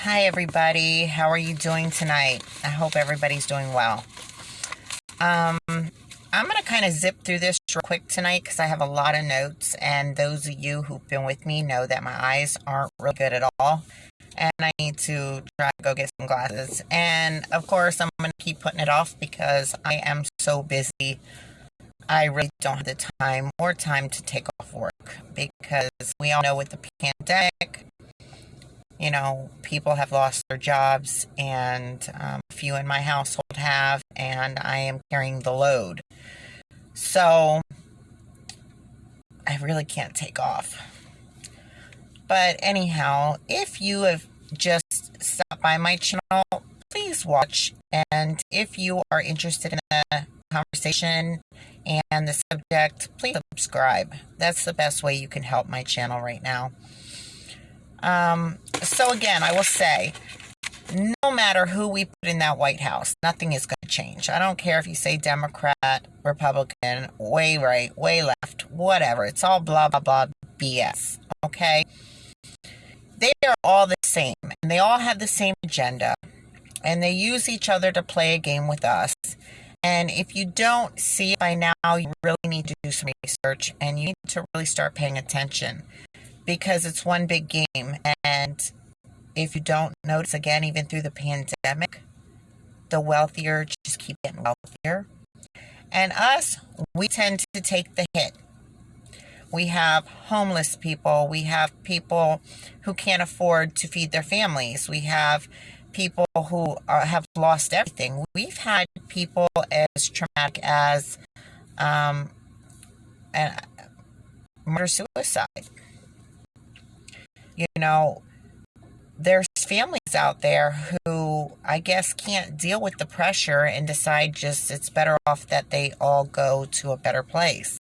Hi everybody, how are you doing tonight? I hope everybody's doing well. I'm going to kind of zip through this real quick tonight because I have a lot of notes, and those of you who've been with me know that my eyes aren't real good at all, and I need to try to go get some glasses. And of course I'm going to keep putting it off because I am so busy. I really don't have the time to take off work because we all know with the pandemic, people have lost their jobs, and a few in my household have, and I am carrying the load. So I really can't take off. But anyhow, if you have just stopped by my channel, please watch. And if you are interested in the conversation and the subject, please subscribe. That's the best way you can help my channel right now. So again, I will say, no matter who we put in that White House, nothing is going to change. I don't care if you say Democrat, Republican, way right, way left, whatever. It's all blah, blah, blah BS, okay? They are all the same, and they all have the same agenda, and they use each other to play a game with us. And if you don't see it by now, you really need to do some research, and you need to really start paying attention, because it's one big game. And if you don't notice, again, even through the pandemic, the wealthier just keep getting wealthier. And us, we tend to take the hit. We have homeless people. We have people who can't afford to feed their families. We have people who have lost everything. We've had people as traumatic as murder-suicide. There's families out there who, I guess, can't deal with the pressure and decide just it's better off that they all go to a better place.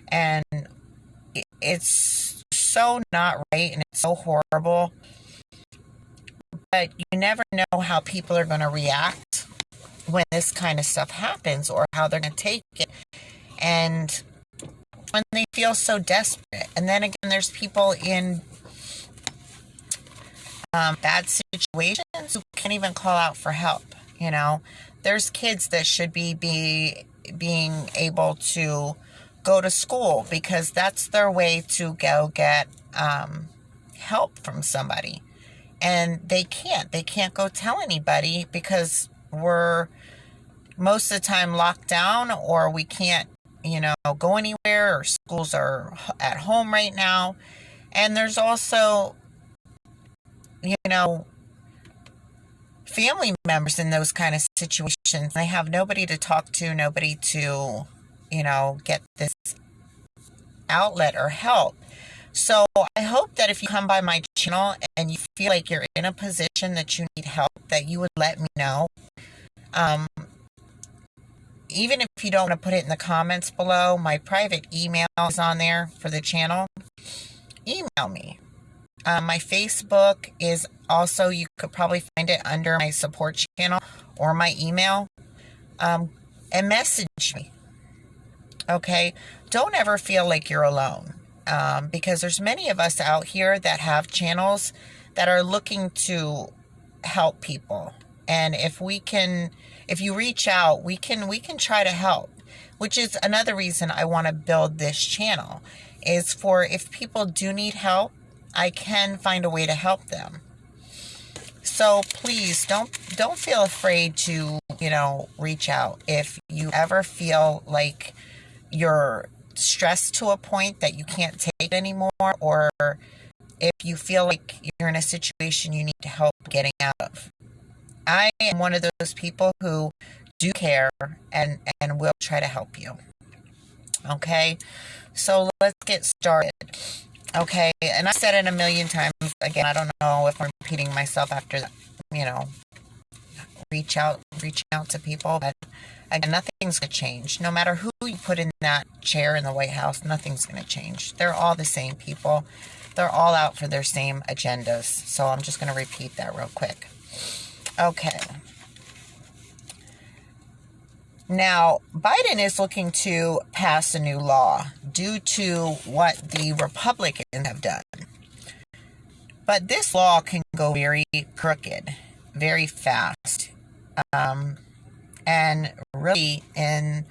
And it's so not right, and it's so horrible. But you never know how people are going to react when this kind of stuff happens, or how they're going to take it. And when they feel so desperate. And then again, there's people in bad situations who can't even call out for help. There's kids that should be being able to go to school because that's their way to go get help from somebody, and they can't go tell anybody because we're most of the time locked down, or we can't go anywhere, or schools are at home right now. And there's also family members in those kind of situations. They have nobody to talk to, nobody to, get this outlet or help. So I hope that if you come by my channel and you feel like you're in a position that you need help, that you would let me know. Even if you don't want to put it in the comments below, my private email is on there for the channel. Email me. My Facebook is also, you could probably find it under my support channel or my email. And message me. Okay? Don't ever feel like you're alone. Because there's many of us out here that have channels that are looking to help people. And if you reach out, we can try to help. Which is another reason I want to build this channel, is for if people do need help, I can find a way to help them. So please don't feel afraid to, reach out. If you ever feel like you're stressed to a point that you can't take it anymore, or if you feel like you're in a situation you need help getting out of. I am one of those people who do care and will try to help you. Okay? So let's get started. Okay, and I said it a million times. Again, I don't know if I'm repeating myself after that, reaching out to people. But again, nothing's going to change. No matter who you put in that chair in the White House, nothing's going to change. They're all the same people. They're all out for their same agendas. So I'm just going to repeat that real quick. Okay. Now, Biden is looking to pass a new law due to what the Republicans have done. But this law can go very crooked, very fast, and really in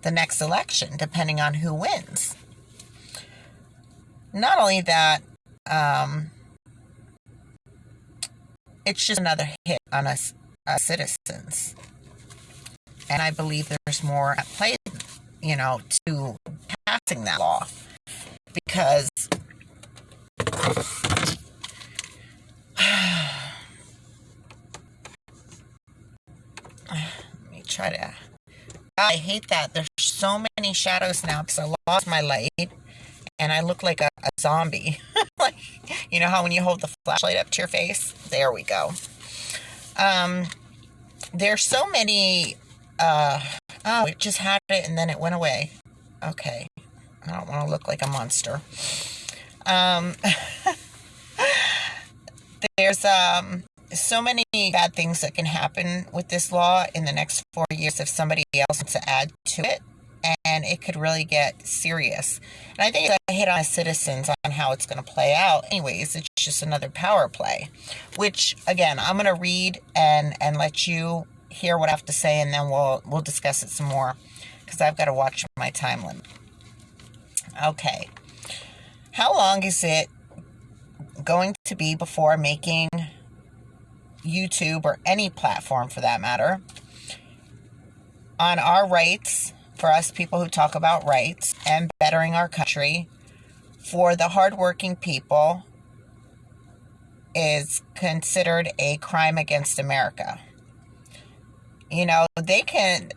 the next election, depending on who wins. Not only that, it's just another hit on us citizens. And I believe there's more at play, to passing that law. Because let me try to... I hate that. There's so many shadows now because I lost my light and I look like a zombie. Like, you know how when you hold the flashlight up to your face? There we go. There's so many... it just had it and then it went away. Okay. I don't want to look like a monster. There's so many bad things that can happen with this law in the next 4 years if somebody else wants to add to it, and it could really get serious. And I think it's a hit on citizens on how it's going to play out. Anyways, it's just another power play, which, again, I'm going to read and let you hear what I have to say, and then we'll discuss it some more because I've got to watch my time limit. Okay. How long is it going to be before making YouTube, or any platform for that matter, on our rights, for us people who talk about rights and bettering our country, for the hardworking people, is considered a crime against America? They can,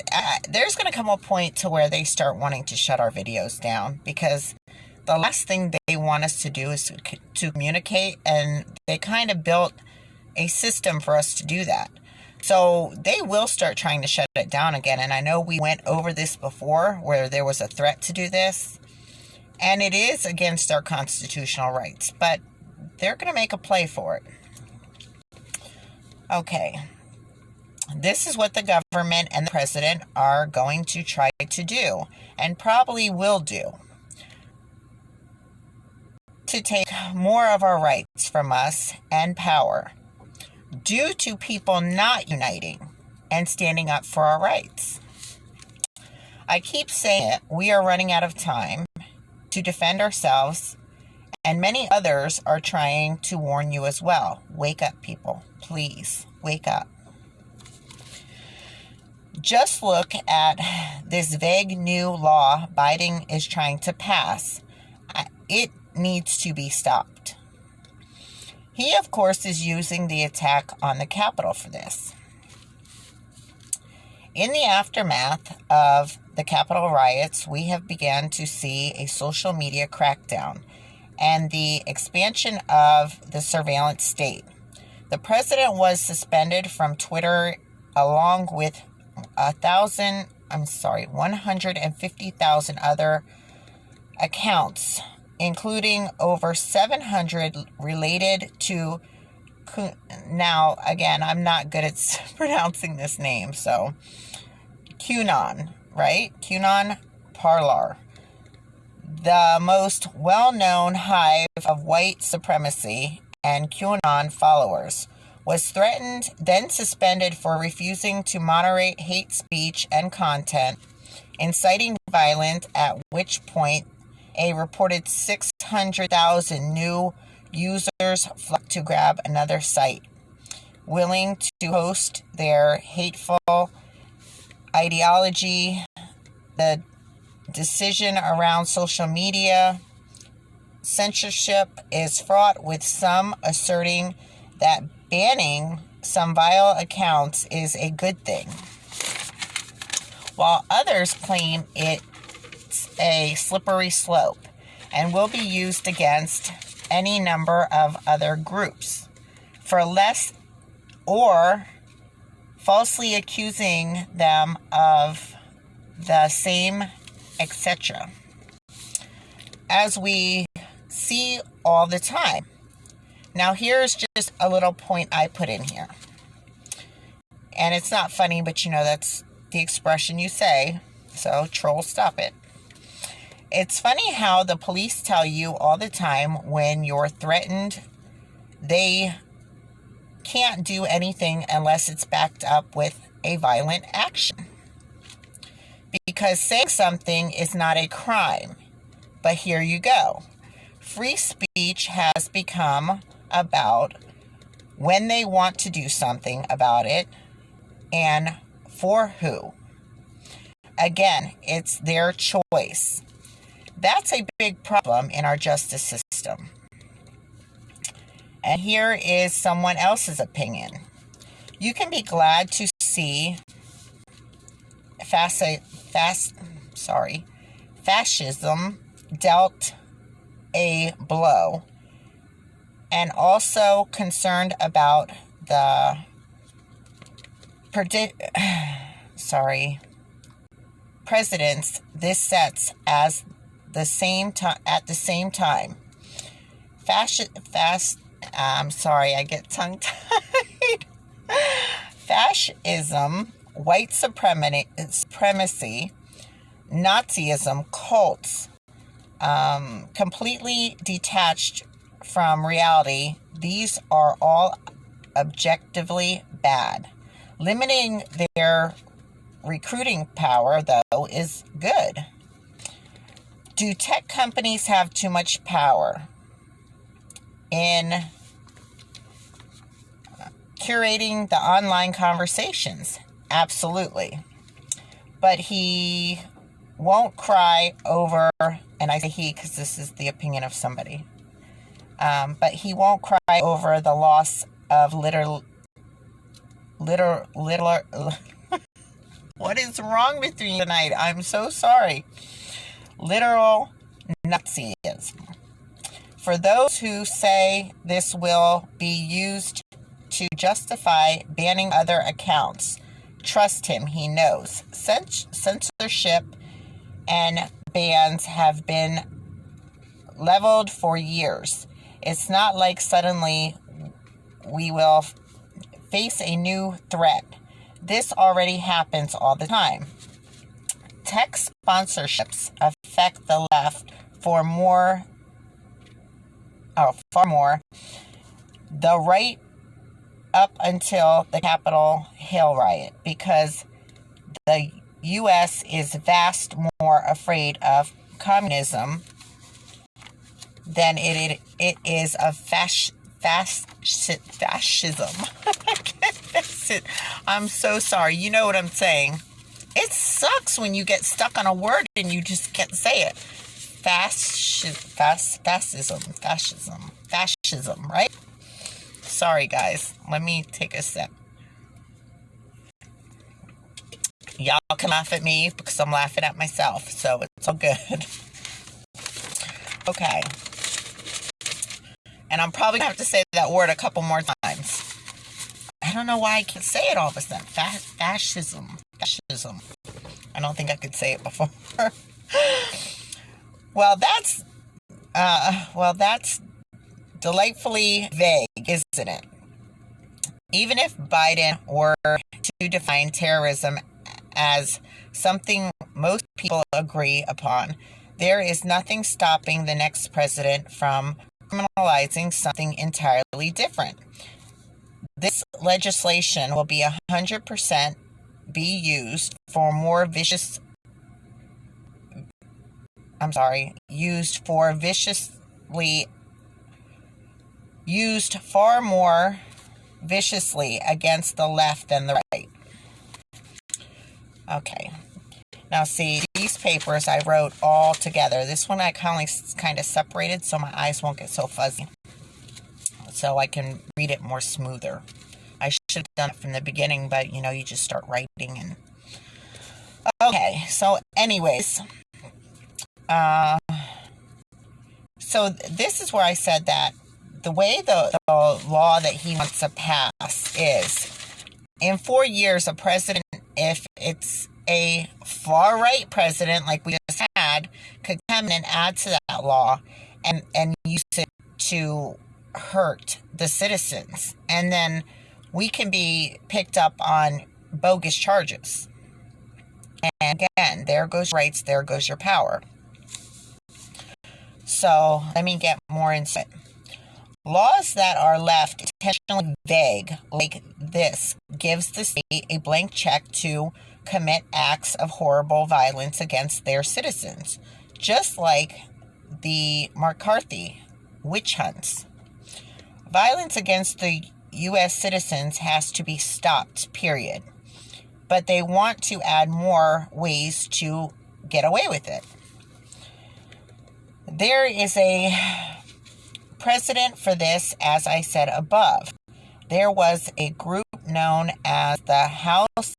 there's going to come a point to where they start wanting to shut our videos down, because the last thing they want us to do is to communicate, and they kind of built a system for us to do that. So they will start trying to shut it down again. And I know we went over this before where there was a threat to do this, and it is against our constitutional rights, but they're going to make a play for it. Okay. This is what the government and the president are going to try to do, and probably will do, to take more of our rights from us and power, due to people not uniting and standing up for our rights. I keep saying it, we are running out of time to defend ourselves, and many others are trying to warn you as well. Wake up, people. Please, wake up. Just look at this vague new law Biden is trying to pass. It needs to be stopped. He, of course, is using the attack on the Capitol for this. In the aftermath of the Capitol riots, we have begun to see a social media crackdown and the expansion of the surveillance state. The president was suspended from Twitter along with 150,000 other accounts, including over 700 related to, now, again, I'm not good at pronouncing this name, so QAnon, right? QAnon Parlor, the most well-known hive of white supremacy and QAnon followers, was threatened, then suspended for refusing to moderate hate speech and content, inciting violence, at which point a reported 600,000 new users flocked to grab another site, willing to host their hateful ideology. The decision around social media censorship is fraught, with some asserting that banning some vile accounts is a good thing, while others claim it's a slippery slope and will be used against any number of other groups for less, or falsely accusing them of the same, etc., as we see all the time. Now, here's just a little point I put in here. And it's not funny, but that's the expression you say. So, troll, stop it. It's funny how the police tell you all the time when you're threatened they can't do anything unless it's backed up with a violent action. Because saying something is not a crime. But here you go. Free speech has become about when they want to do something about it and for who. Again, it's their choice. That's a big problem in our justice system. And here is someone else's opinion. You can be glad to see fascism dealt a blow, and also concerned about the presidents this sets as the same time at the same time. I get tongue-tied. Fascism, white supremacy, Nazism, cults, completely detached from reality. These are all objectively bad. Limiting their recruiting power, though, is good. Do tech companies have too much power in curating the online conversations? Absolutely. But he won't cry over, and I say he because this is the opinion of somebody, but he won't cry over the loss of what is wrong with me tonight? I'm so sorry. Literal Nazism. For those who say this will be used to justify banning other accounts, trust him, he knows. Censorship and bans have been leveled for years. It's not like suddenly we will face a new threat. This already happens all the time. Tech sponsorships affect the left far more. The right up until the Capitol Hill riot, because the U.S. is vast more afraid of communism than it is of fascism. I'm so sorry. You know what I'm saying. It sucks when you get stuck on a word and you just can't say it. Fascism, right? Sorry, guys. Let me take a sip. Y'all can laugh at me because I'm laughing at myself, so it's all good. Okay. And I'm probably going to have to say that word a couple more times. I don't know why I can't say it all of a sudden. Fascism. I don't think I could say it before. Well, that's delightfully vague, isn't it? Even if Biden were to define terrorism as something most people agree upon, there is nothing stopping the next president from criminalizing something entirely different. This legislation will be 100% be used for more viciously far more viciously against the left than the right. Okay. Now see, these papers I wrote all together. This one I kind of separated so my eyes won't get so fuzzy, so I can read it more smoother. I should have done it from the beginning, but you just start writing and... Okay, so anyways, so this is where I said that the way the law that he wants to pass is, in 4 years, a president, if it's a far-right president like we just had, could come in and add to that law and use it to hurt the citizens. And then we can be picked up on bogus charges. And again, there goes rights, there goes your power. So let me get more into it. Laws that are left intentionally vague, like this, gives the state a blank check to commit acts of horrible violence against their citizens, just like the McCarthy witch hunts. Violence against the U.S. citizens has to be stopped, period. But they want to add more ways to get away with it. There is a precedent for this, as I said above. There was a group known as the House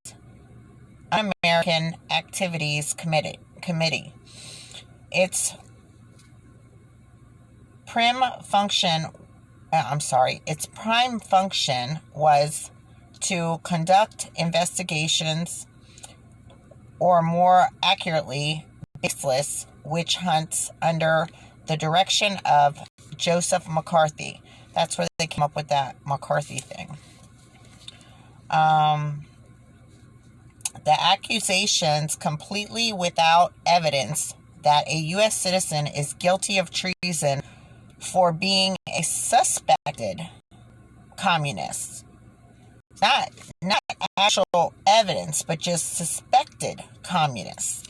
Un-American Activities Committee. Its prime function was to conduct investigations, or more accurately, baseless witch hunts under the direction of Joseph McCarthy. That's where they came up with that McCarthy thing. The accusations, completely without evidence that a U.S. citizen is guilty of treason for being a suspected communist. Not actual evidence, but just suspected communists.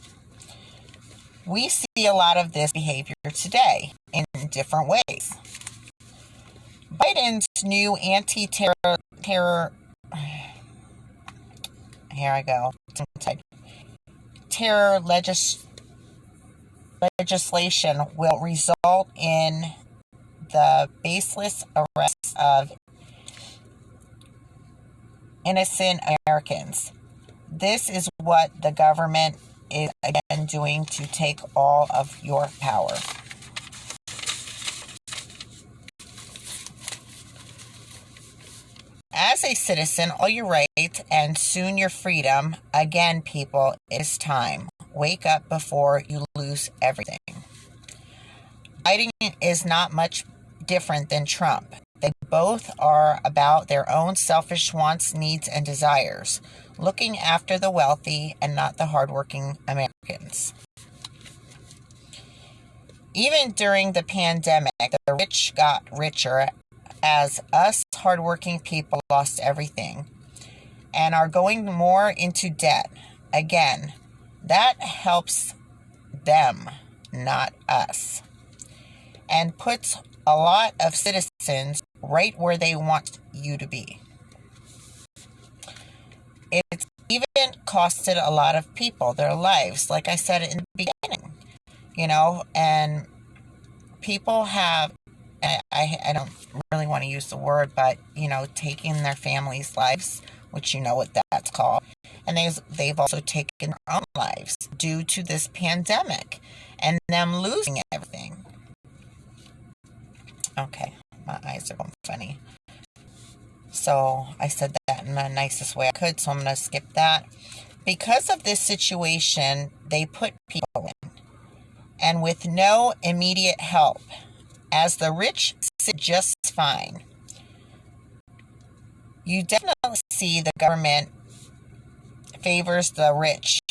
We see a lot of this behavior today in different ways. Biden's new anti-terror legislation will result in the baseless arrest of innocent Americans. This is what the government is again doing to take all of your power. As a citizen, all your rights and soon your freedom. Again, people, it's time. Wake up before you lose everything. Biden is not much different than Trump. They both are about their own selfish wants, needs, and desires, looking after the wealthy and not the hardworking Americans. Even during the pandemic, the rich got richer as us hardworking people lost everything and are going more into debt. Again, that helps them, not us, and puts a lot of citizens right where they want you to be. It's even costed a lot of people their lives, like I said in the beginning, and people have, I don't really want to use the word, but, taking their families' lives, which you know what that's called, and they've also taken their own lives due to this pandemic and them losing everything. Okay, my eyes are going funny. So I said that in the nicest way I could, so I'm going to skip that. Because of this situation, they put people in, and with no immediate help, as the rich sit just fine. You definitely see the government favors the rich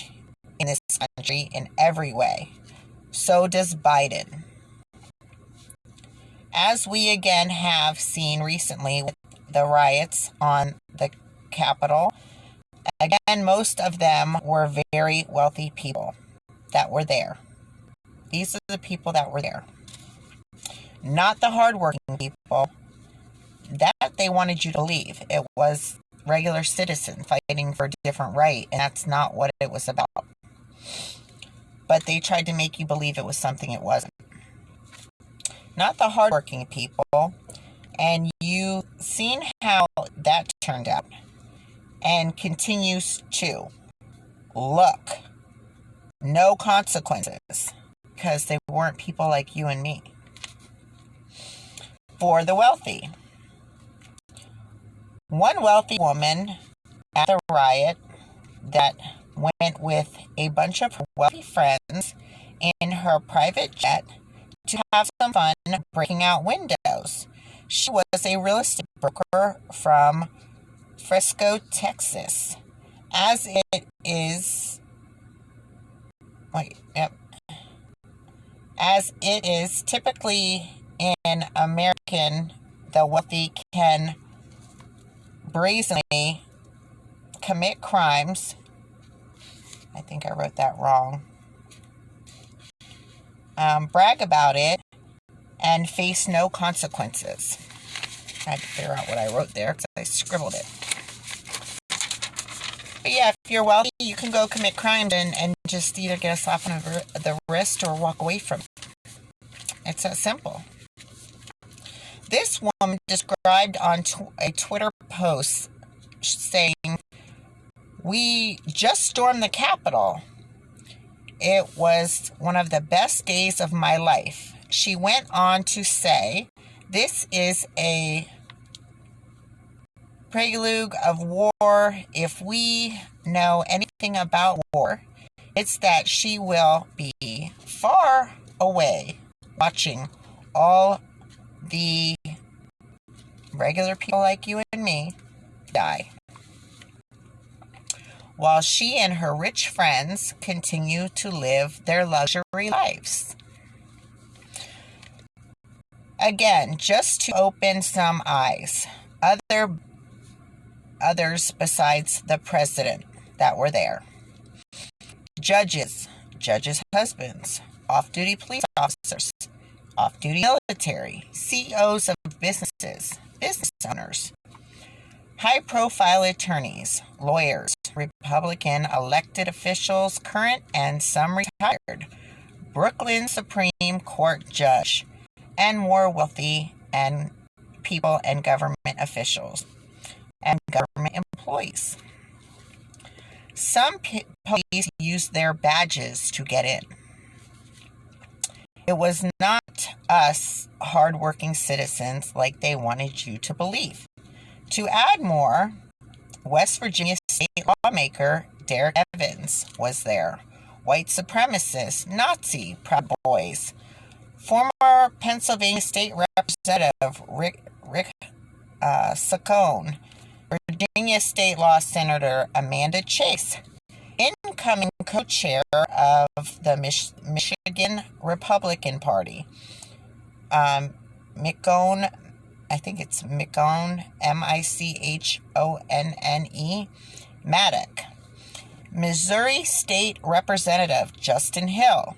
in this country in every way. So does Biden. As we again have seen recently with the riots on the Capitol, again, most of them were very wealthy people that were there. These are the people that were there. Not the hardworking people that they wanted you to leave. It was regular citizens fighting for a different right, and that's not what it was about. But they tried to make you believe it was something it wasn't. Not the hardworking people, and you've seen how that turned out, and continues to. Look, no consequences, because they weren't people like you and me. For the wealthy. One wealthy woman at the riot that went with a bunch of wealthy friends in her private jet to have some fun breaking out windows. She was a real estate broker from Frisco, Texas. As it is typically in American the wealthy can brazenly commit crimes. I think I wrote that wrong. Brag about it and face no consequences. I had to figure out what I wrote there because I scribbled it. But yeah, if you're wealthy, you can go commit crimes and just either get a slap on the wrist or walk away from it. It's that simple. This woman described on a Twitter post saying, "We just stormed the Capitol. It was one of the best days of my life." She went on to say, "This is a prelude of war. If we know anything about war, it's that she will be far away watching all the regular people like you and me die, while she and her rich friends continue to live their luxury lives." Again, just to open some eyes, others besides the president that were there: judges husbands, off-duty police officers, off-duty military, CEOs of businesses, business owners, high-profile attorneys, lawyers, Republican elected officials, current and some retired, Brooklyn Supreme Court judge, and more wealthy and people and government officials and government employees. Some police used their badges to get in. It was not us hardworking citizens like they wanted you to believe. To add more, West Virginia state lawmaker Derek Evans was there. White supremacist, Nazi Proud Boys, former Pennsylvania State Representative Rick Saccone, Virginia State Law Senator Amanda Chase, incoming co-chair of the Michigan Republican Party, Michonne, I think it's Michonne, Michonne, Maddock, Missouri State Representative Justin Hill,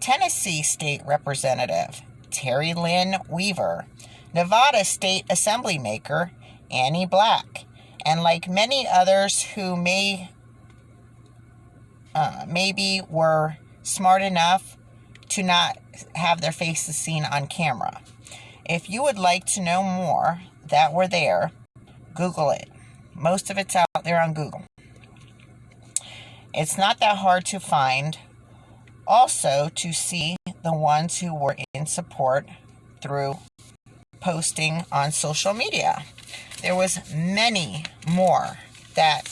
Tennessee State Representative Terry Lynn Weaver, Nevada State Assemblymaker Annie Black, and like many others who maybe were smart enough to not have their faces seen on camera. If you would like to know more that were there, Google it. Most of it's out there on Google. It's not that hard to find. Also, to see the ones who were in support through posting on social media. There was many more that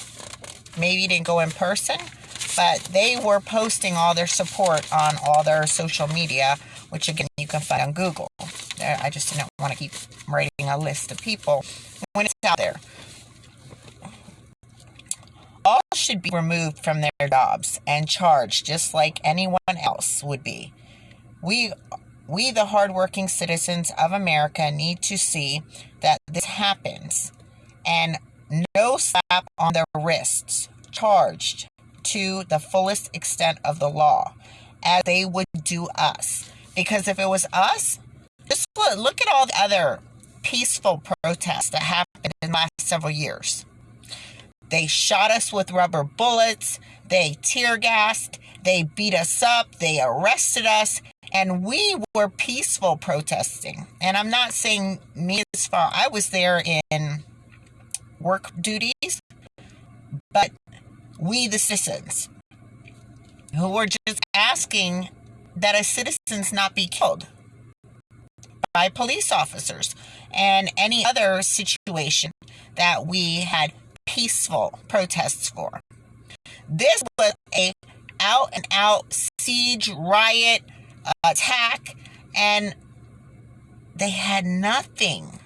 maybe didn't go in person, but they were posting all their support on all their social media, which again you can find on Google. I just didn't want to keep writing a list of people when it's out there. All should be removed from their jobs and charged just like anyone else would be. We the hardworking citizens of America need to see that this happens, and no slap on their wrists, charged to the fullest extent of the law, as they would do us. Because if it was us, just look at all the other peaceful protests that happened in the last several years. They shot us with rubber bullets, they tear gassed, they beat us up, they arrested us, and we were peaceful protesting. And I'm not saying me as far, I was there in work duties, but we the citizens who were just asking that a citizens not be killed by police officers and any other situation that we had peaceful protests for. This was a out and out siege, riot, attack, and they had nothing.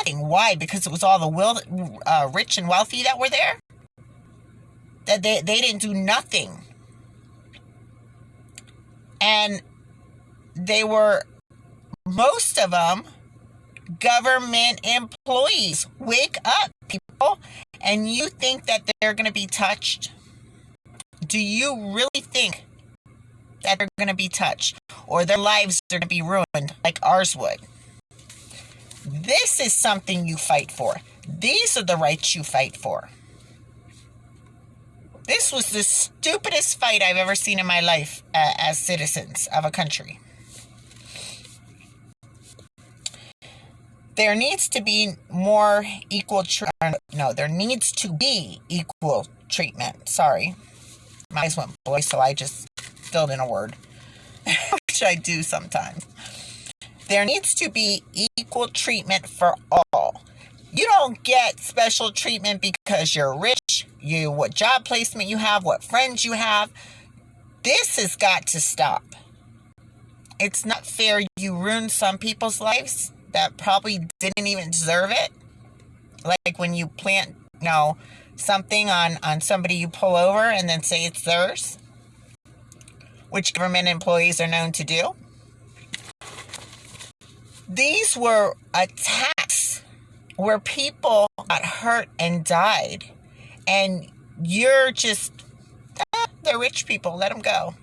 Why? Because it was all the rich and wealthy that were there? That they didn't do nothing. And they were, most of them government employees. Wake up, people. And you think that they're going to be touched? Do you really think that they're going to be touched? Or their lives are going to be ruined like ours would? This is something you fight for. These are the rights you fight for. This was the stupidest fight I've ever seen in my life as citizens of a country. There needs to be more equal there needs to be equal treatment. Sorry. My eyes went blurry, so I just filled in a word, which I do sometimes. There needs to be equal treatment for all. You don't get special treatment because you're rich, what job placement you have, what friends you have. This has got to stop. It's not fair. You ruin some people's lives that probably didn't even deserve it. Like when you plant, something on somebody you pull over and then say it's theirs, which government employees are known to do. These were attacks where people got hurt and died. And you're just, they're rich people, let them go.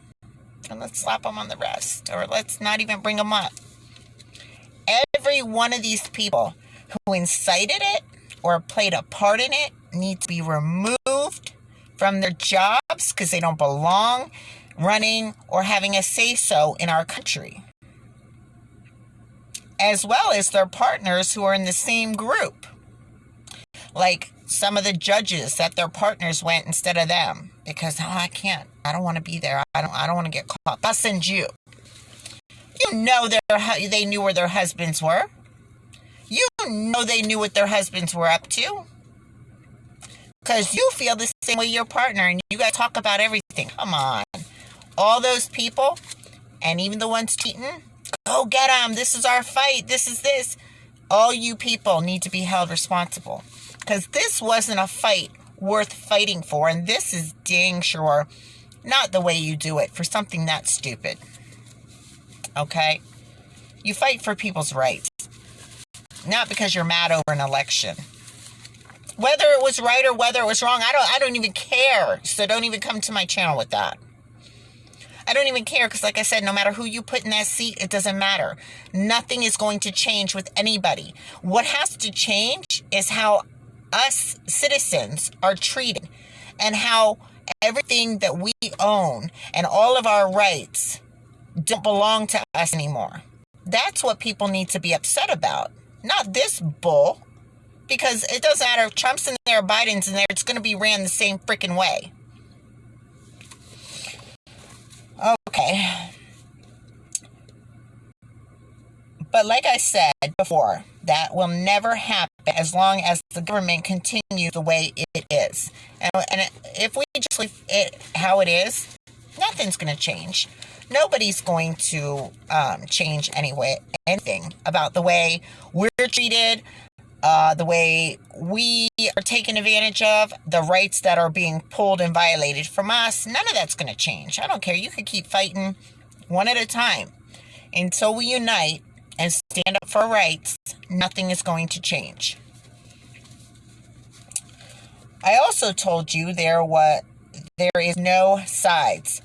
And let's slap them on the wrist, or let's not even bring them up. Every one of these people who incited it or played a part in it need to be removed from their jobs because they don't belong running or having a say-so in our country, as well as their partners who are in the same group. Like some of the judges that their partners went instead of them because I can't. I don't want to be there. I don't want to get caught. I'll send you. You know they knew where their husbands were. You know they knew what their husbands were up to. Because you feel the same way your partner, and you guys talk about everything. Come on. All those people, and even the ones cheating, go get them. This is our fight. This is this. All you people need to be held responsible. Because this wasn't a fight worth fighting for, and this is dang sure not the way you do it for something that stupid. Okay? You fight for people's rights. Not because you're mad over an election. Whether it was right or whether it was wrong, I don't even care. So don't even come to my channel with that. I don't even care because, like I said, no matter who you put in that seat, it doesn't matter. Nothing is going to change with anybody. What has to change is how us citizens are treated and how everything that we own and all of our rights don't belong to us anymore. That's what people need to be upset about. Not this bull. Because it doesn't matter if Trump's in there or Biden's in there, it's going to be ran the same freaking way. Okay. But like I said before, that will never happen as long as the government continues the way it is. And if we just leave it how it is, nothing's going to change. Nobody's going to change anything about the way we're treated, the way we are taken advantage of, the rights that are being pulled and violated from us. None of that's going to change. I don't care. You could keep fighting one at a time. Until we unite and stand up for rights, nothing is going to change. I also told you there is no sides.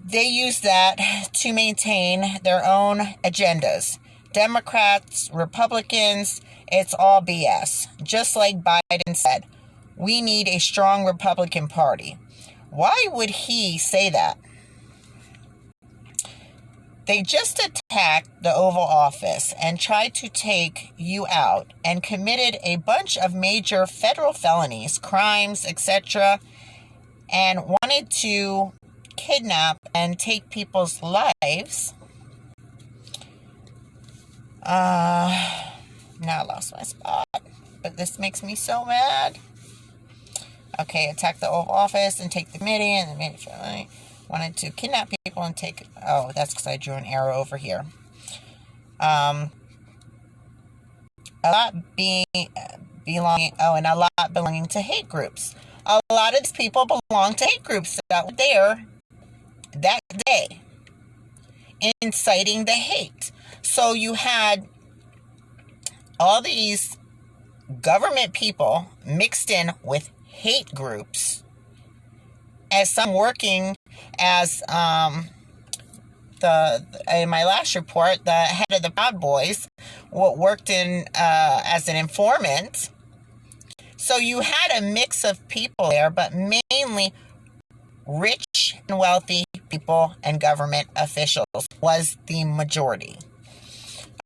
They use that to maintain their own agendas. Democrats, Republicans, it's all BS. Just like Biden said, we need a strong Republican Party. Why would he say that? They just attacked the Oval Office and tried to take you out and committed a bunch of major federal felonies, crimes, etc., and wanted to kidnap and take people's lives. Now I lost my spot, but this makes me so mad. Okay, attack the Oval Office and take the committee, and the committee wanted to kidnap people and take. Oh, that's because I drew an arrow over here. A lot belonging to hate groups. A lot of these people belong to hate groups that were there that day, inciting the hate. So you had all these government people mixed in with hate groups, as some working as in my last report, the head of the Proud Boys worked in as an informant. So you had a mix of people there, but mainly rich and wealthy people and government officials was the majority.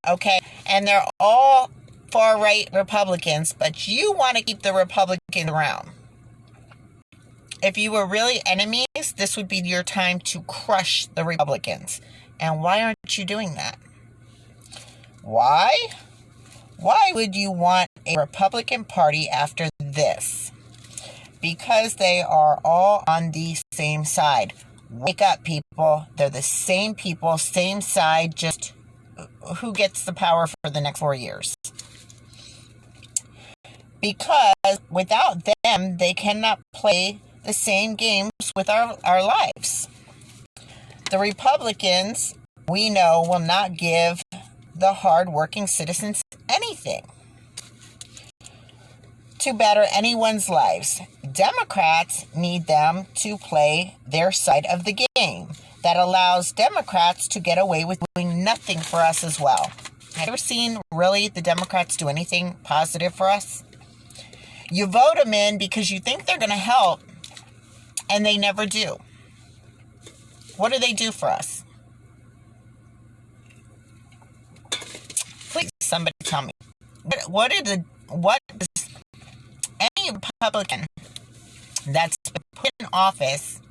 Okay, and they're all far-right Republicans, but you want to keep the Republicans around. If you were really enemies, this would be your time to crush the Republicans. And why aren't you doing that? Why? Why would you want a Republican Party after this? Because they are all on the same side. Wake up, people. They're the same people, same side, just who gets the power for the next 4 years. Because without them, they cannot play the same games with our lives. The Republicans, we know, will not give the hard-working citizens anything to better anyone's lives. Democrats need them to play their side of the game. That allows Democrats to get away with doing nothing for us as well. Have you ever seen, really, the Democrats do anything positive for us? You vote them in because you think they're going to help, and they never do. What do they do for us? Please, somebody tell me. What does any Republican that's been put in office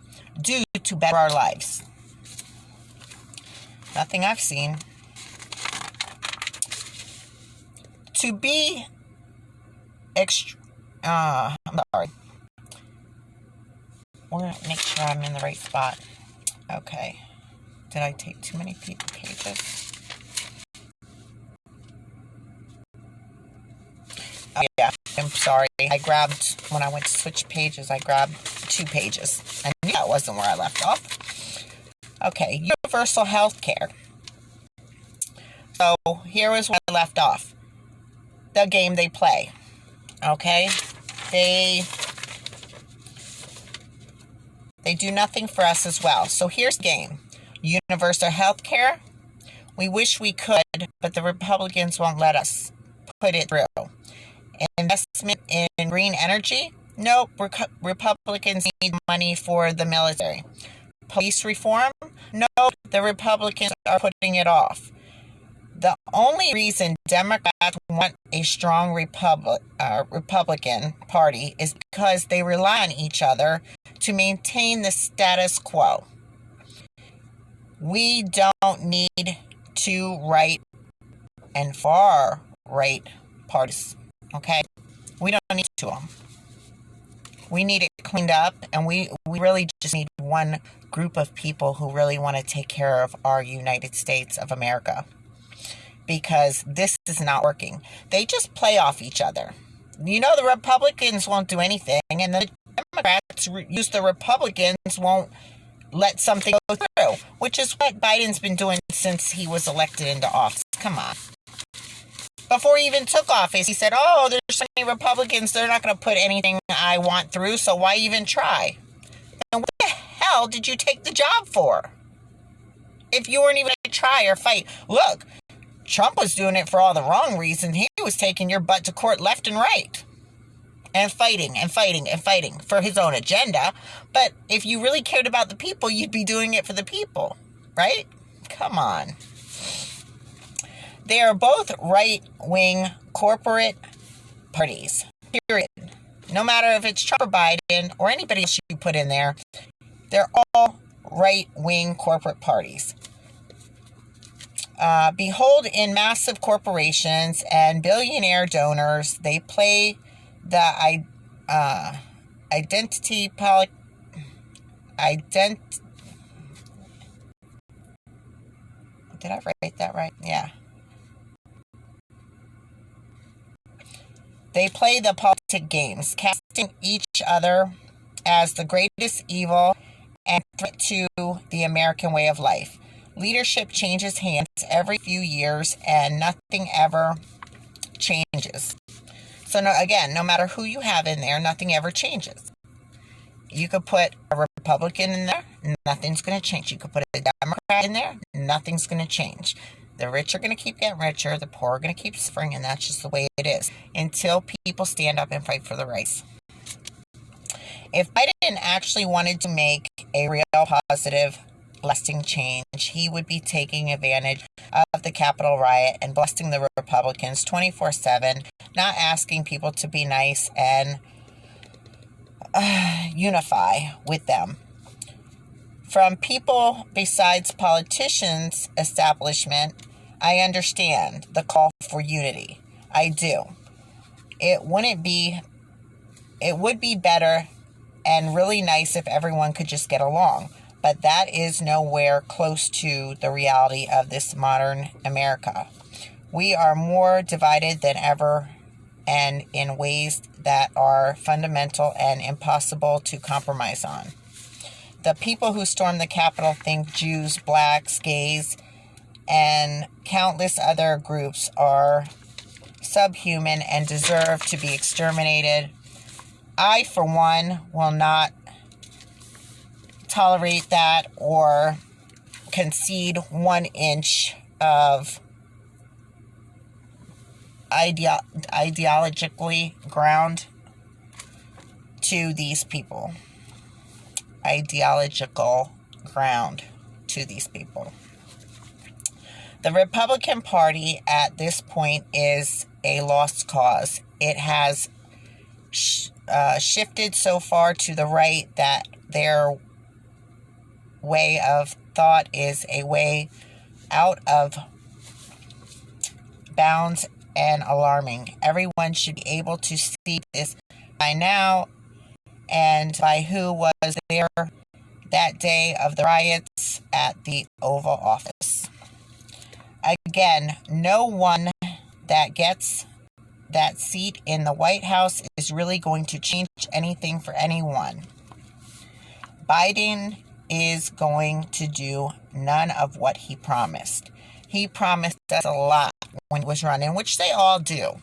do to better our lives? Nothing I've seen. To be I'm sorry. We're going to make sure I'm in the right spot. Okay. Did I take too many pages? Oh, yeah. I'm sorry. When I went to switch pages, I grabbed 2 pages. I knew that wasn't where I left off. Okay. Universal health care. So, here is where I left off. The game they play. Okay? They do nothing for us as well. So here's the game. Universal health care. We wish we could, but the Republicans won't let us put it through. Investment in green energy. Nope. Republicans need money for the military. Police reform. Nope. The Republicans are putting it off. The only reason Democrats want a strong Republican Party is because they rely on each other to maintain the status quo. We don't need 2 right and far right parties, okay? We don't need 2 of them. We need it cleaned up, and we really just need one group of people who really want to take care of our United States of America. Because this is not working. They just play off each other. You know the Republicans won't do anything, and the Democrats use the Republicans won't let something go through, which is what Biden's been doing since he was elected into office. Come on. Before he even took office, he said, oh, there's so many Republicans, they're not going to put anything I want through, so why even try? And what the hell did you take the job for? If you weren't even going to try or fight. Look, Trump was doing it for all the wrong reasons. He was taking your butt to court left and right. And fighting and fighting and fighting for his own agenda. But if you really cared about the people, you'd be doing it for the people. Right? Come on. They are both right-wing corporate parties. Period. No matter if it's Trump or Biden or anybody else you put in there, they're all right-wing corporate parties. Behold, in massive corporations and billionaire donors, they play the identity. Did I write that right? Yeah. They play the politic games, casting each other as the greatest evil and threat to the American way of life. Leadership changes hands every few years, and nothing ever changes. So no matter who you have in there, nothing ever changes. You could put a Republican in there, nothing's going to change. You could put a Democrat in there, nothing's going to change. The rich are going to keep getting richer, the poor are going to keep suffering, and that's just the way it is until people stand up and fight for the rights. If Biden actually wanted to make a real positive, lasting change, he would be taking advantage of the Capitol riot and blasting the Republicans 24/7, not asking people to be nice and unify with them. From people besides politicians' establishment, I understand the call for unity. I do. It would be better and really nice if everyone could just get along. But that is nowhere close to the reality of this modern America. We are more divided than ever, and in ways that are fundamental and impossible to compromise on. The people who stormed the Capitol think Jews, blacks, gays, and countless other groups are subhuman and deserve to be exterminated. I, for one, will not tolerate that or concede 1 inch of ideologically ground to these people. Ideological ground to these people. The Republican Party at this point is a lost cause. It has shifted so far to the right that their way of thought is a way out of bounds and alarming. Everyone should be able to see this by now, and by who was there that day of the riots at the Oval Office. Again, no one that gets that seat in the White House is really going to change anything for anyone. Biden is going to do none of what he promised. He promised us a lot when he was running, which they all do.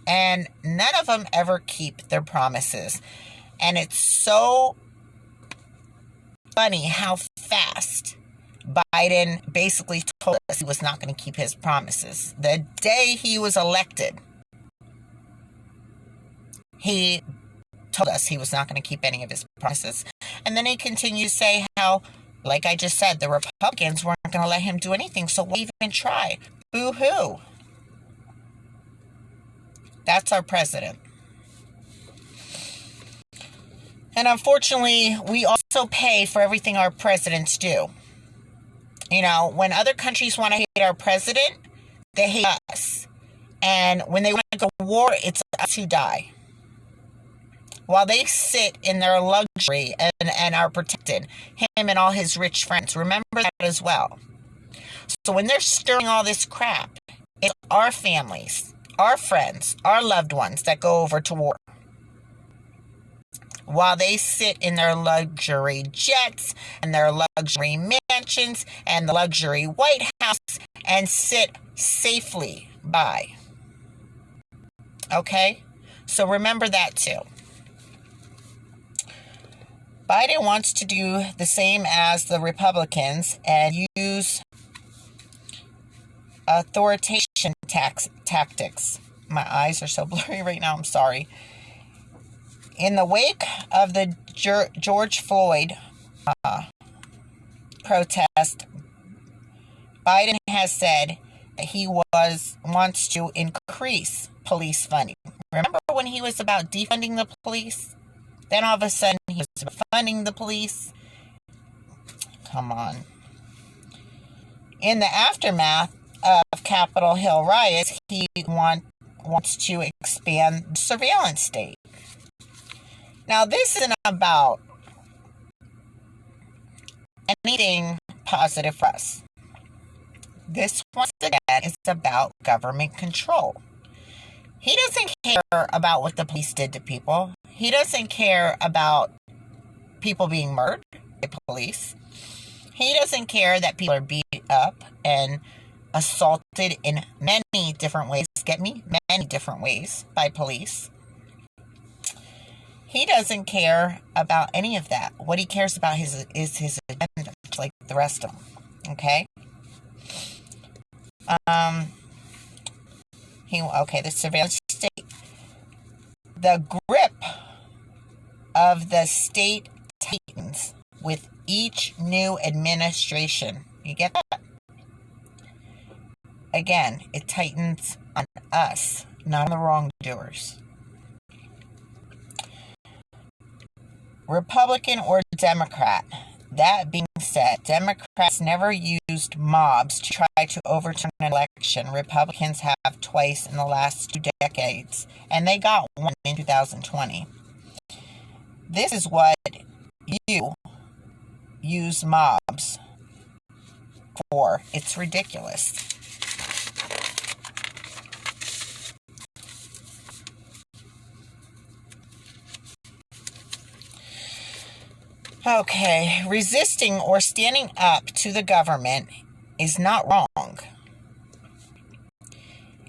And none of them ever keep their promises. And it's so funny how fast Biden basically told us he was not going to keep his promises. The day he was elected, he told us he was not going to keep any of his promises. And then he continued to say how, like I just said, the Republicans weren't going to let him do anything, so why even try? Boo-hoo. That's our president. And unfortunately, we also pay for everything our presidents do. You know, when other countries want to hate our president, they hate us. And when they want to go to war, it's us who die. While they sit in their luxury and are protected, him and all his rich friends. Remember that as well. So when they're stirring all this crap, it's our families, our friends, our loved ones that go over to war. While they sit in their luxury jets and their luxury mansions and the luxury White House and sit safely by. Okay? So remember that too. Biden wants to do the same as the Republicans and use authoritarian tactics. My eyes are so blurry right now, I'm sorry. In the wake of the George Floyd protest, Biden has said that he wants to increase police funding. Remember when he was about defunding the police? Then all of a sudden he was about funding the police. Come on. In the aftermath of Capitol Hill riots, he wants to expand the surveillance state. Now, this isn't about anything positive for us. This, once again, is about government control. He doesn't care about what the police did to people. He doesn't care about people being murdered by police. He doesn't care that people are beat up and assaulted in many different ways. Get me? Many different ways by police. He doesn't care about any of that. What he cares about is his agenda, like the rest of them. Okay? The surveillance state. The grip of the state tightens with each new administration. You get that? Again, it tightens on us, not on the wrongdoers. Republican or Democrat. That being said, Democrats never used mobs to try to overturn an election. Republicans have twice in the last 2 decades, and they got one in 2020. This is what you use mobs for. It's ridiculous. Okay, resisting or standing up to the government is not wrong.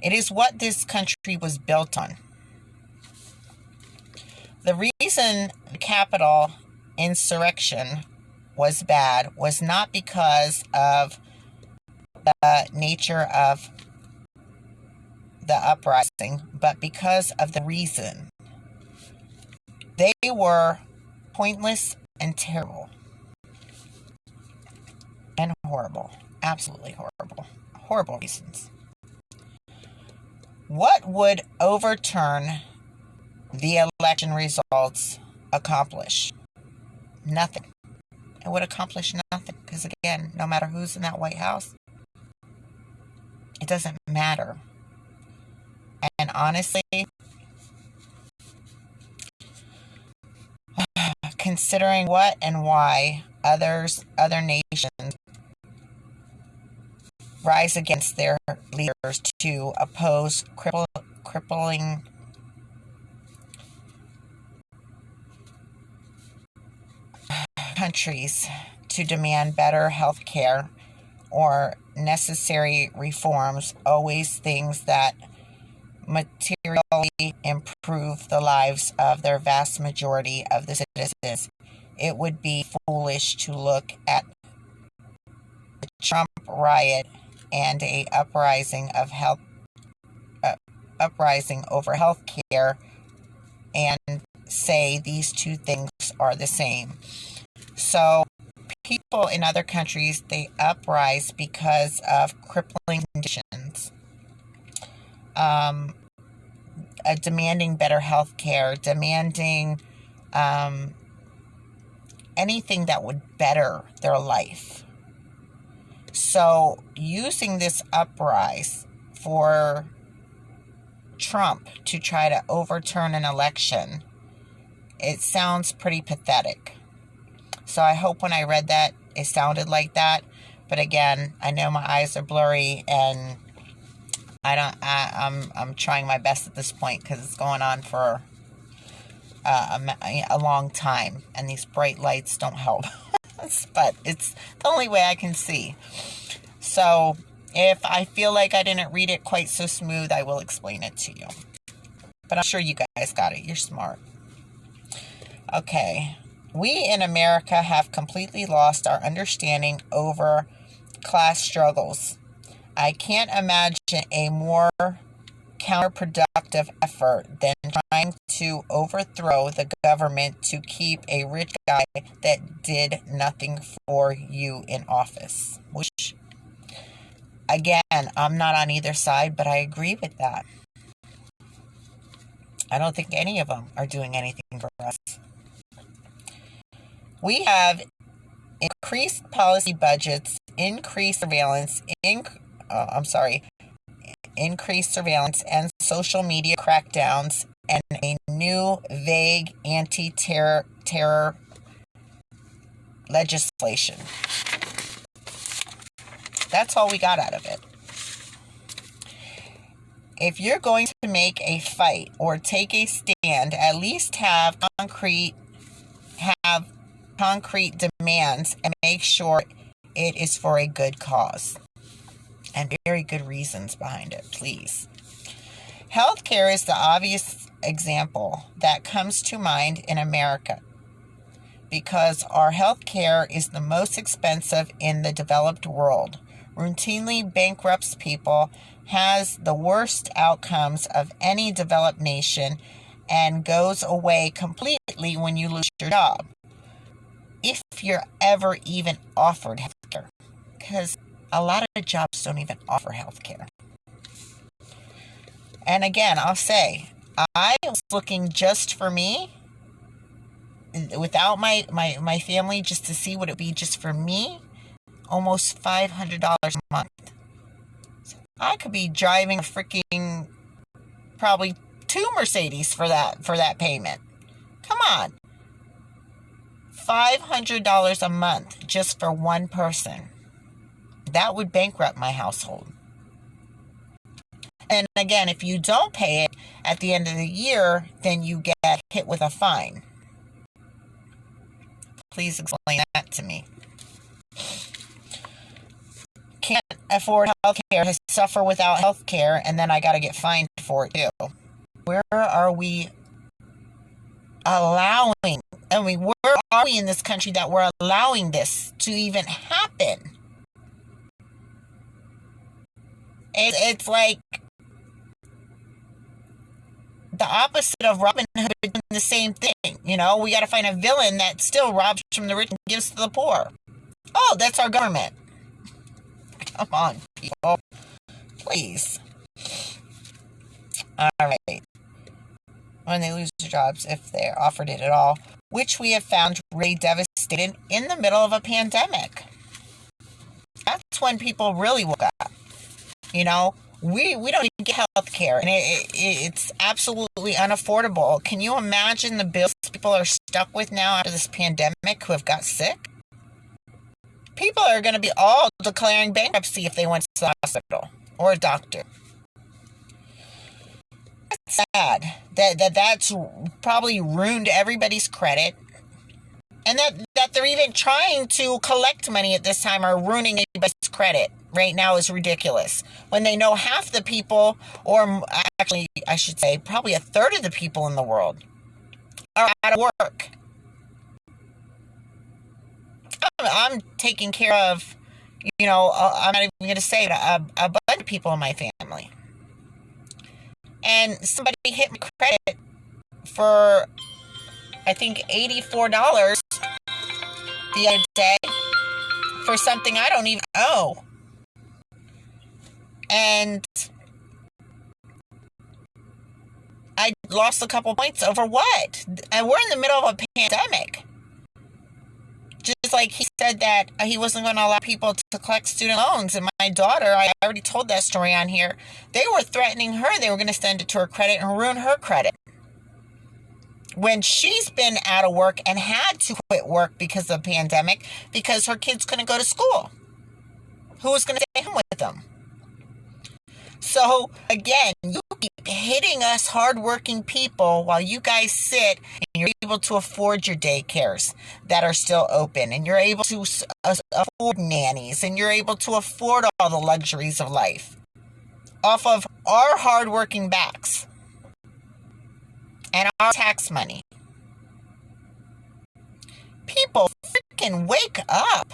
It is what this country was built on. The reason the Capitol insurrection was bad was not because of the nature of the uprising, but because of the reason. They were pointless and terrible and horrible. Absolutely horrible. Horrible reasons. What would overturn the election results accomplish? Nothing. It would accomplish nothing because, again, no matter who's in that White House, it doesn't matter. And honestly, considering what and why other nations rise against their leaders to oppose crippling countries to demand better health care or necessary reforms, always things that materially improve the lives of their vast majority of the citizens, it would be foolish to look at the Trump riot and a uprising over health care and say these two things are the same. So people in other countries, they uprise because of crippling conditions. Demanding better health care, demanding anything that would better their life. So using this uprise for Trump to try to overturn an election, it sounds pretty pathetic. So I hope when I read that, it sounded like that. But again, I know my eyes are blurry and I'm trying my best at this point because it's going on for a long time, and these bright lights don't help. But it's the only way I can see. So if I feel like I didn't read it quite so smooth, I will explain it to you. But I'm sure you guys got it. You're smart. Okay. We in America have completely lost our understanding over class struggles. I can't imagine a more counterproductive effort than trying to overthrow the government to keep a rich guy that did nothing for you in office. Which, again, I'm not on either side, but I agree with that. I don't think any of them are doing anything for us. We have increased policy budgets, increased surveillance, increased surveillance and social media crackdowns, and a new vague anti-terror legislation. That's all we got out of it. If you're going to make a fight or take a stand, at least have concrete demands and make sure it is for a good cause. and very good reasons behind it, please. Healthcare is the obvious example that comes to mind in America because our healthcare is the most expensive in the developed world, routinely bankrupts people, has the worst outcomes of any developed nation, and goes away completely when you lose your job. If you're ever even offered healthcare, because a lot of jobs don't even offer healthcare. And again, I'll say, I was looking just for me, without my family, just to see what it would be just for me, almost $500 a month. So I could be driving a freaking probably 2 Mercedes for that payment. Come on. $500 a month just for one person. That would bankrupt my household. And again, if you don't pay it at the end of the year, then you get hit with a fine. Please explain that to me. Can't afford health care, suffer without health care, and then I got to get fined for it too. Where are we allowing? I mean, where are we in this country that we're allowing this to even happen? It's like the opposite of Robin Hood doing the same thing. You know, we got to find a villain that still robs from the rich and gives to the poor. Oh, that's our government. Come on, people. Please. All right. When they lose their jobs, if they're offered it at all, which we have found really devastating in the middle of a pandemic. That's when people really woke up. You know, we don't even get health care, and it's absolutely unaffordable. Can you imagine the bills people are stuck with now after this pandemic who have got sick? People are going to be all declaring bankruptcy if they went to the hospital or a doctor. It's sad that's probably ruined everybody's credit, and that they're even trying to collect money at this time are ruining anybody's credit right now is ridiculous. When they know half the people, or actually I should say probably a third of the people in the world are out of work. I'm taking care of, I'm not even going to say it, a bunch of people in my family. And somebody hit my credit for, I think, $84 the other day for something I don't even owe. And I lost a couple points over what? And we're in the middle of a pandemic. Just like he said that he wasn't going to allow people to collect student loans. And my daughter, I already told that story on here, they were threatening her. They were going to send it to her credit and ruin her credit. When she's been out of work and had to quit work because of the pandemic, because her kids couldn't go to school. Who was going to stay home with them? So, again, you keep hitting us hardworking people while you guys sit and you're able to afford your daycares that are still open, and you're able to afford nannies, and you're able to afford all the luxuries of life off of our hardworking backs and our tax money. People, freaking wake up.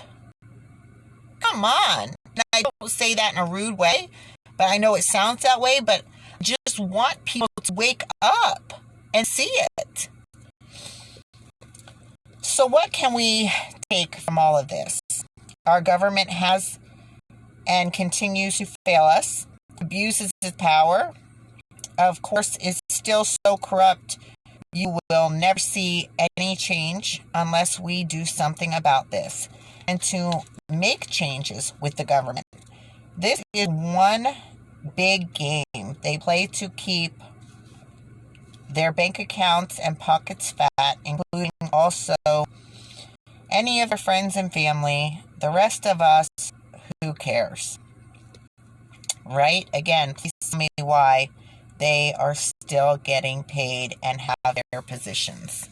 Come on. Now, I don't say that in a rude way, but I know it sounds that way, but I just want people to wake up and see it. So what can we take from all of this? Our government has and continues to fail us, abuses its power, of course, is still so corrupt. You will never see any change unless we do something about this and to make changes with the government. This is one big game they play to keep their bank accounts and pockets fat, including also any of their friends and family. The rest of us, who cares? Right? Again, please tell me why they are still getting paid and have their positions.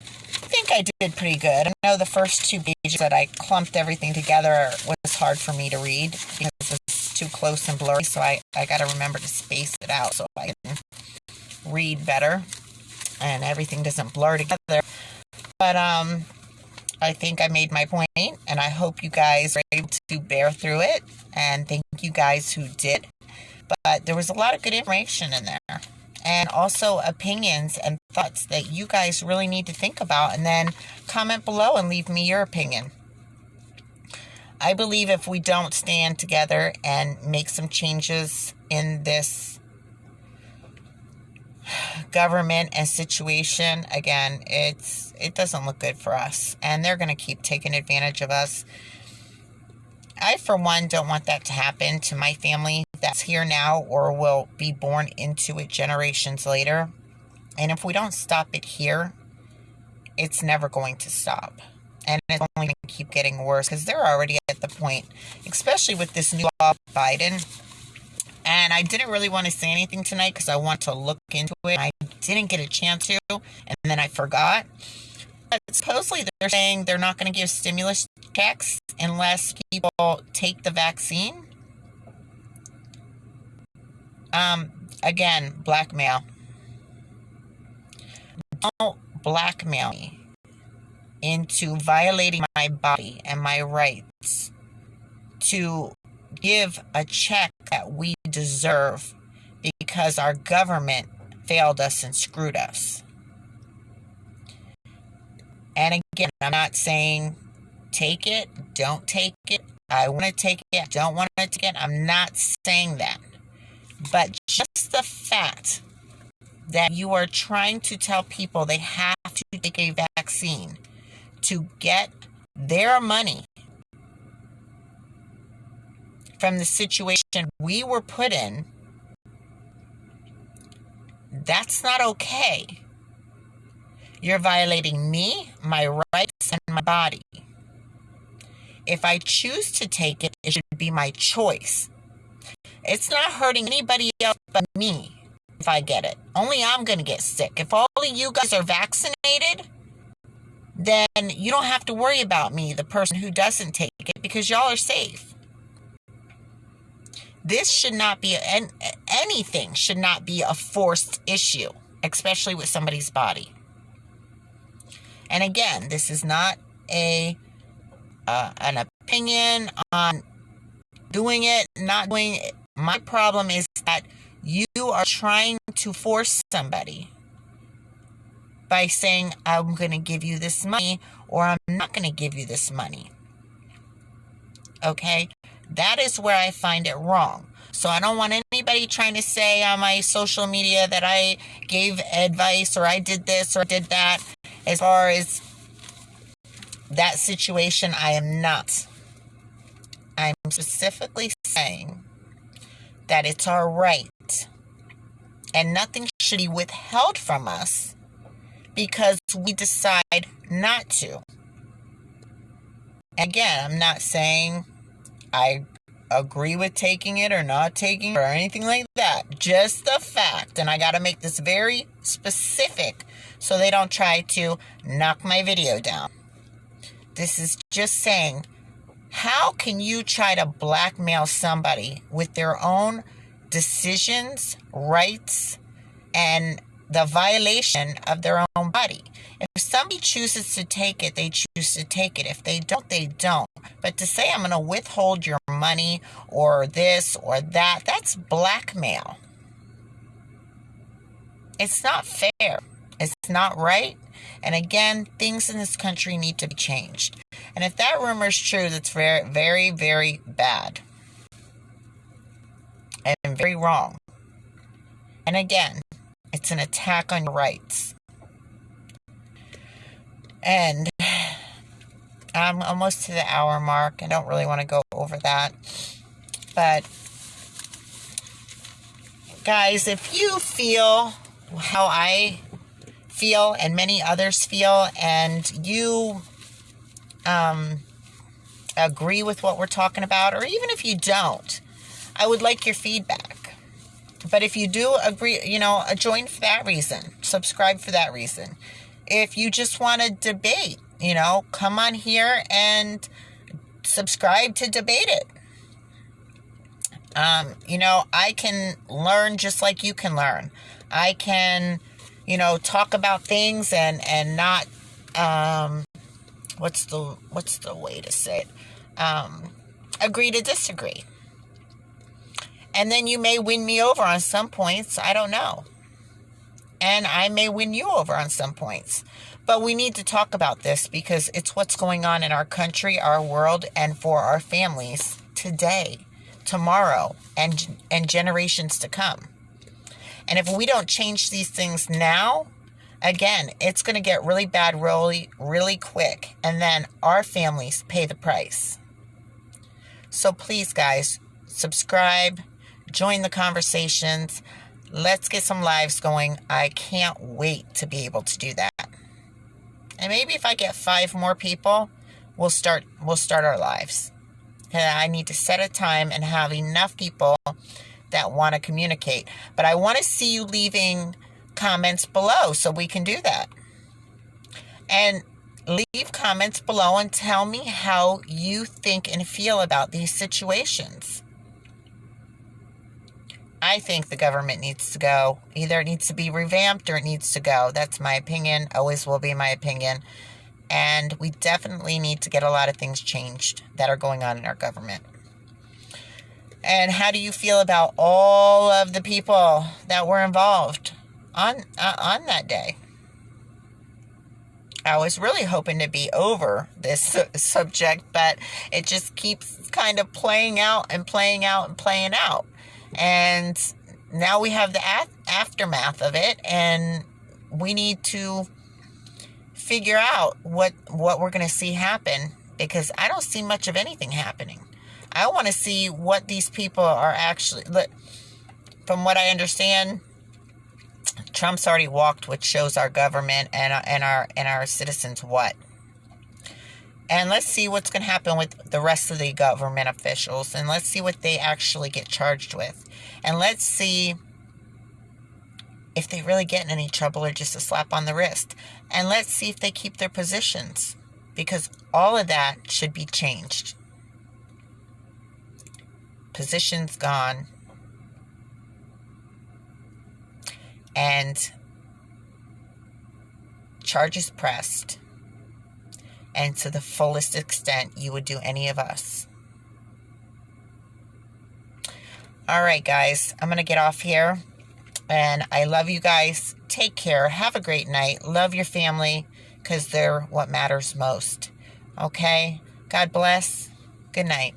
I think I did pretty good. I know the first 2 pages that I clumped everything together was hard for me to read because it's too close and blurry, so I got to remember to space it out so I can read better and everything doesn't blur together. But I think I made my point, and I hope you guys are able to bear through it, and thank you guys who did. But there was a lot of good information in there, and also opinions and thoughts that you guys really need to think about, and then comment below and leave me your opinion. I believe if we don't stand together and make some changes in this government and situation, again, it doesn't look good for us, and they're going to keep taking advantage of us. I, for one, don't want that to happen to my family that's here now or will be born into it generations later. And if we don't stop it here, it's never going to stop. And it's only going to keep getting worse because they're already at the point, especially with this new law of Biden. And I didn't really want to say anything tonight because I want to look into it. I didn't get a chance to, and then I forgot. But supposedly they're saying they're not going to give stimulus checks unless people take the vaccine. Again, blackmail. Don't blackmail me into violating my body and my rights to give a check that we deserve because our government failed us and screwed us. And again, I'm not saying take it, don't take it. I want to take it, I don't want to take it. I'm not saying that. But just the fact that you are trying to tell people they have to take a vaccine to get their money from the situation we were put in, that's not okay. You're violating me, my rights, and my body. If I choose to take it, it should be my choice. It's not hurting anybody else but me if I get it. Only I'm going to get sick. If all of you guys are vaccinated, then you don't have to worry about me, the person who doesn't take it, because y'all are safe. This should not be, anything should not be a forced issue, especially with somebody's body. And again, this is not an opinion on doing it, not doing it. My problem is that you are trying to force somebody by saying, I'm going to give you this money, or I'm not going to give you this money. Okay? That is where I find it wrong. So I don't want anybody trying to say on my social media that I gave advice or I did this or I did that. As far as that situation, I am not. I'm specifically saying that it's our right and nothing should be withheld from us because we decide not to. Again, I'm not saying I agree with taking it or not taking it or anything like that. Just the fact, and I got to make this very specific so they don't try to knock my video down. This is just saying, how can you try to blackmail somebody with their own decisions, rights, and the violation of their own body? If somebody chooses to take it, they choose to take it. If they don't, they don't. But to say I'm going to withhold your money or this or that, that's blackmail. It's not fair. It's not right. And again, things in this country need to be changed. And if that rumor is true, that's very, very, very bad. And very wrong. And again, it's an attack on your rights. And I'm almost to the hour mark. I don't really want to go over that. But, guys, if you feel how I feel and many others feel, and you agree with what we're talking about, or even if you don't, I would like your feedback. But if you do agree, join for that reason. Subscribe for that reason. If you just want to debate, come on here and subscribe to debate it. I can learn just like you can learn. I can, talk about things and not, what's the way to say it? Agree to disagree. And then you may win me over on some points. I don't know. And I may win you over on some points. But we need to talk about this because it's what's going on in our country, our world, and for our families today, tomorrow, and generations to come. And if we don't change these things now, again, it's going to get really bad really, really quick. And then our families pay the price. So please, guys, subscribe, join the conversations. Let's get some lives going. I can't wait to be able to do that. And maybe if I get 5 more people, we'll start our lives. And I need to set a time and have enough people that want to communicate. But I want to see you leaving comments below so we can do that. And leave comments below and tell me how you think and feel about these situations. I think the government needs to go. Either it needs to be revamped or it needs to go. That's my opinion. Always will be my opinion. And we definitely need to get a lot of things changed that are going on in our government. And how do you feel about all of the people that were involved on that day? I was really hoping to be over this subject, but it just keeps kind of playing out and playing out and playing out. And now we have the aftermath of it, and we need to figure out what we're going to see happen, because I don't see much of anything happening. I want to see what these people are actually. Look, from what I understand, Trump's already walked, which shows our government and our citizens what. And let's see what's going to happen with the rest of the government officials. And let's see what they actually get charged with. And let's see if they really get in any trouble or just a slap on the wrist. And let's see if they keep their positions. Because all of that should be changed. Positions gone. And charges pressed. And to the fullest extent you would do any of us. All right, guys. I'm going to get off here. And I love you guys. Take care. Have a great night. Love your family, because they're what matters most. Okay? God bless. Good night.